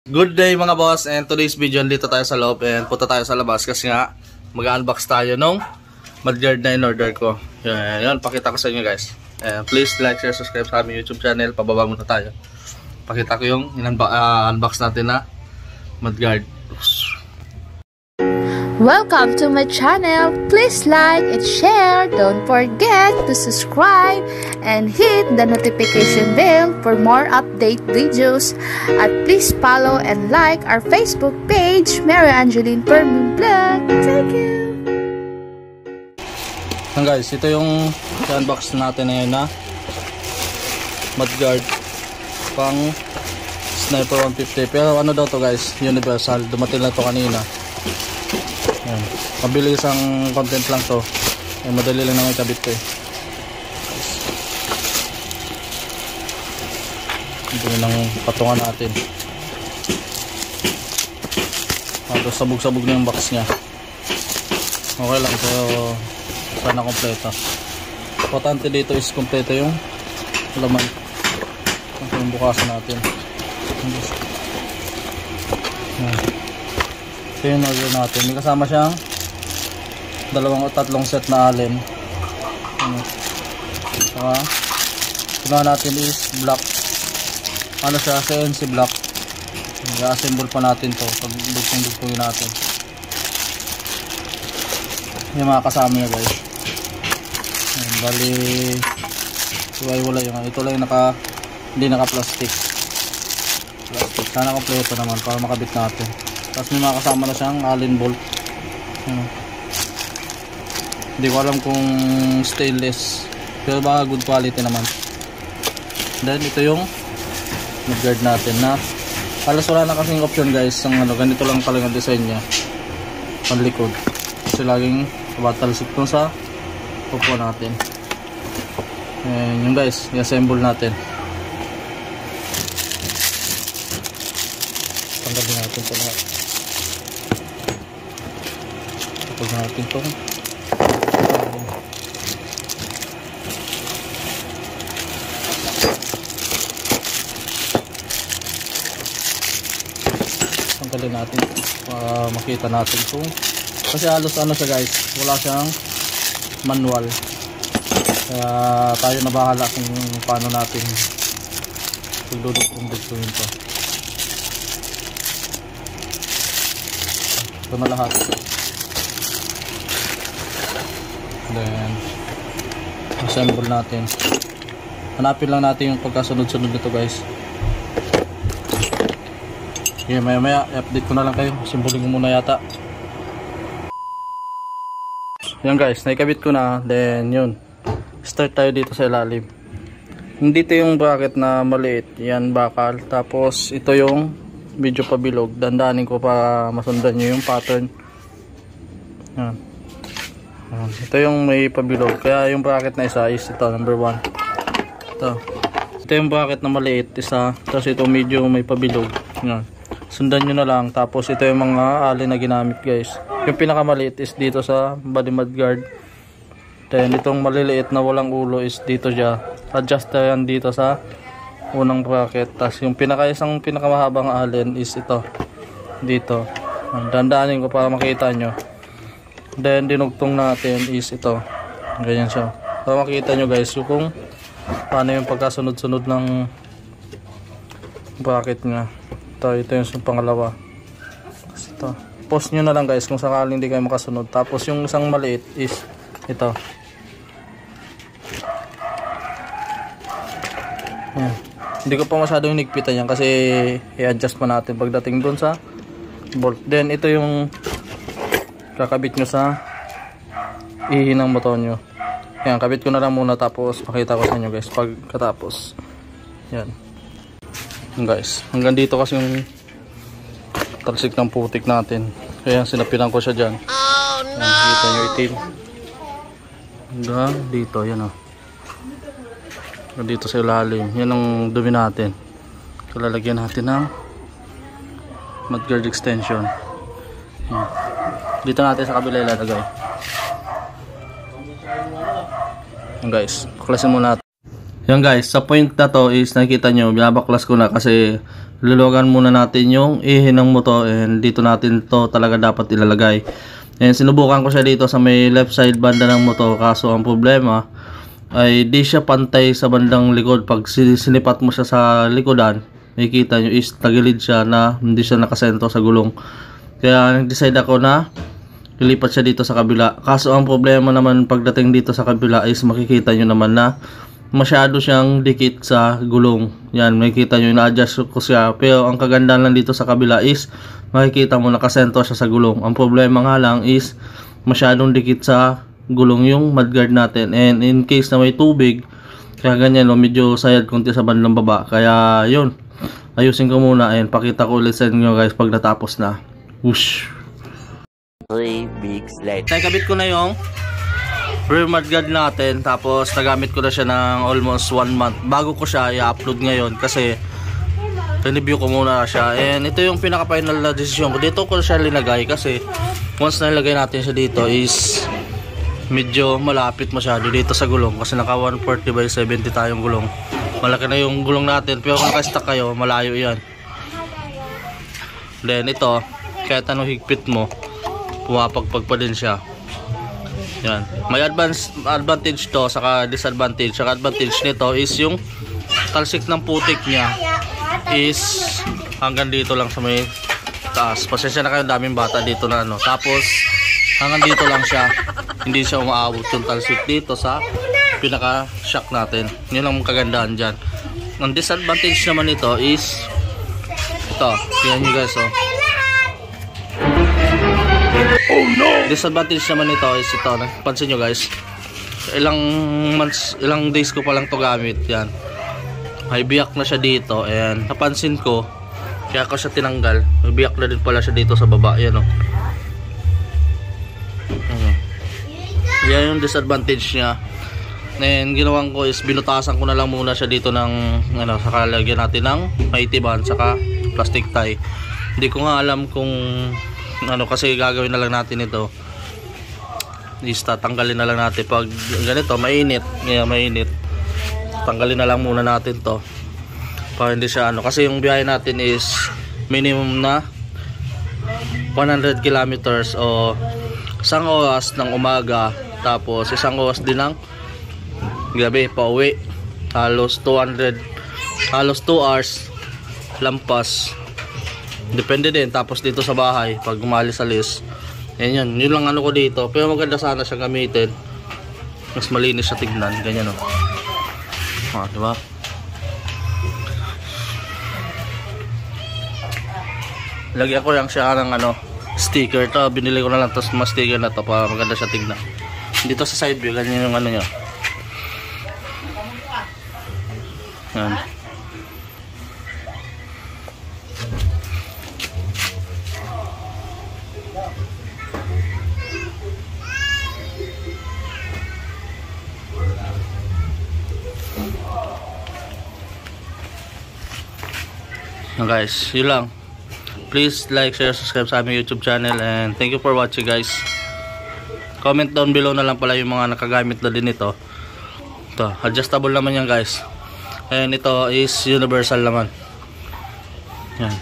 Good day mga boss, and today's video dito tayo sa loob and punta tayo sa labas kasi nga mag-unbox tayo nung mudguard na in-order ko. Yan, pakita ko sa inyo guys. And please like, share, subscribe sa aming YouTube channel. Pababa muna tayo. Pakita ko yung unbox natin na mudguard. Welcome to my channel. Please like and share. Don't forget to subscribe and hit the notification bell for more update videos. At please follow and like our Facebook page, Mary Angeline Permun Vlog. Thank you. Yan guys, ito yung unbox natin ngayon na mudguard pang Sniper 150. Pero ano daw to guys, universal. Dumating lang to kanina. Yan. Mabilis ang content lang to. Ay, madali lang naman ikabit to eh. Ito lang patungan natin. Tapos sabog-sabog na yung box nya. Okay lang, pero sana kompleto. Importante dito is kompleto yung laman. Ito yung bukasan natin. Yan. Ito yung order natin. May kasama siyang 2 o 3 set na allen. Saka ginawa natin is block. Ano siya? CNC block. I-assemble pa natin to pag dugtong-dugtongin natin. Yung mga kasama niya guys. Bali wala yung ito lang yung hindi naka plastic. Sana kompleto naman para makabit natin. Tapos may mga kasama na siyang allen bolt. Hindi ko alam kung stainless, pero baka good quality naman. Then ito yung mudguard natin na halos wala na kasing option guys. Ganito lang pala ang design nya panlikod kasi laging batalsik to sa upo natin. And yung guys, i-assemble natin. Tanggalin natin ito lahat. Tapos natin ito. Tanggalin natin para makita natin kung kasi halos ano siya guys, wala siyang manual. Kaya tayo na bahala kung paano natin dudugtong-dugtongin ito. Ito na lahat. Then assemble natin. Hanapin lang natin yung pagkasunod-sunod nito guys. Okay, maya i-update ko na lang kayo. Simbolin ko muna yata. Yan guys, naikabit ko na. Then yun, start tayo dito sa ilalim. Dito yung bracket na maliit, yan bakal. Tapos ito yung medyo pabilog. Dandanin ko para masundan nyo yung pattern. Yan. Ito yung may pabilog. Kaya yung bracket na isa is ito, number 1. Ito yung bracket na maliit, isa. Tapos ito medyo may pabilog. Yan. Sundan nyo na lang. Tapos ito yung mga allen na ginamit guys. Yung pinakamaliit is dito sa body mudguard. Then itong maliliit na walang ulo is dito siya. Adjuster yan dito sa unang bracket. Tapos yung pinakamahabang allen is ito. Dito. Dandaanin ko para makita nyo. Then dinugtong natin is ito. Ganyan siya. Para makita nyo guys kung paano yung pagkasunod-sunod ng bracket nga. Ito yung pangalawa. Ito. Post nyo na lang guys kung sakaling hindi kayo makasunod. Tapos yung isang maliit is ito. Yan. Hindi ko pa masyadong hinigpitan yan kasi i-adjust pa natin pagdating doon sa bolt. Then ito yung kakabit nyo sa ihi ng motor nyo. Yan, kabit ko na lang muna tapos pakita ko sa inyo guys pagkatapos. Yan. Yan guys, hanggang dito kasi yung talsik ng putik natin. Kaya sinapinan ko siya dyan. Oh no! Yan, kita nyo itim. Hanggang dito, yan o. Hanggang dito sa ilalim. Yan ang dumi natin. Kalalagyan natin ng mudguard extension. Yan. Dito natin sa kabila ilalagay. Yan guys, klasin muna natin. Yan guys, sa point na to is nakikita nyo, binabaklas ko na kasi luluwagan muna natin yung ihinang mo to, and dito natin to talaga dapat ilalagay. And sinubukan ko siya dito sa may left side banda ng motor, kaso ang problema ay di siya pantay sa bandang likod. Pag sinipat mo siya sa likodan, makikita nyo is tagilid siya na hindi siya nakasento sa gulong. Kaya nag-decide ako na ilipat siya dito sa kabila. Kaso ang problema naman pagdating dito sa kabila is makikita nyo naman na masyado siyang dikit sa gulong. Yan, makikita nyo, na-adjust ko siya. Pero ang kagandahan lang dito sa kabila is makikita mo nakasento siya sa gulong. Ang problema nga lang is masyadong dikit sa gulong yung mudguard natin. And in case na may tubig, kaya ganyan, medyo sayad konti sa bandang baba. Kaya yun, ayusin ko muna and pakita ko ulit sa inyo guys pag natapos na. Whoosh! 3 weeks later. Nakabit ko na yung rear mudguard natin, tapos nagamit ko na siya ng almost 1 month bago ko siya i-upload ngayon kasi review ko muna siya. And ito yung pinaka final na decision ko. Dito ko siya linagay kasi once na ilagay natin siya dito is medyo malapit masyado dito sa gulong kasi naka 140/70 tayong gulong. Malaki na yung gulong natin, pero kung naka-stack kayo malayo yan. Then ito, kahit anong higpit mo, pumapagpag pa din siya. Yan. May advantage to, saka disadvantage. Saka advantage nito is yung talsik ng putik niya is hanggang dito lang sa may taas. Pasensya na kayo, daming bata dito na ano. Tapos hanggang dito lang siya, hindi siya umaabot yung talsik dito sa pinaka shock natin. Yun ang kagandahan dyan. Ang disadvantage naman nito is ito, tingnan nyo guys, oh. Oh no! Disadvantage naman nito is ito, pansin nyo guys, ilang months, ilang days ko pa lang to gamit. Yan, may biyak na siya dito, and napansin ko kaya ko siya tinanggal, may biyak na din pala siya dito sa baba. Yan, oh. Yan yung disadvantage niya. And ginawan ko is binutasan ko na lang muna siya dito ng ano, saka lagyan natin ng maitiban saka plastic tie. Hindi ko nga alam kung ano, kasi gagawin na lang natin ito is tatanggalin na lang natin pag ganito mainit. Ngayon mainit, tanggalin na lang muna natin to para hindi siya ano, kasi yung biyahe natin is minimum na 100 kilometers o isang oras ng umaga, tapos isang oras din ng gabi pa uwi. Halos 2 hours lampas, depende din. Tapos dito sa bahay pag umalis-alis, yan yun lang ano ko dito. Pero maganda sana siya gamitin, mas malinis siya tignan, ganyan, oh. Diba? Lagyan ko lang siya ng ano, sticker. To binili ko na lang, tapos mas sticker na to para maganda siya tignan. Dito sa side view, ganyan yung ano niya. Yan. Guys, yun lang. Please like, share, subscribe sa aming YouTube channel, and thank you for watching guys. Comment down below na lang pala yung mga nakagamit na din ito. Ito, adjustable naman yan guys. And ito is universal naman. Yan.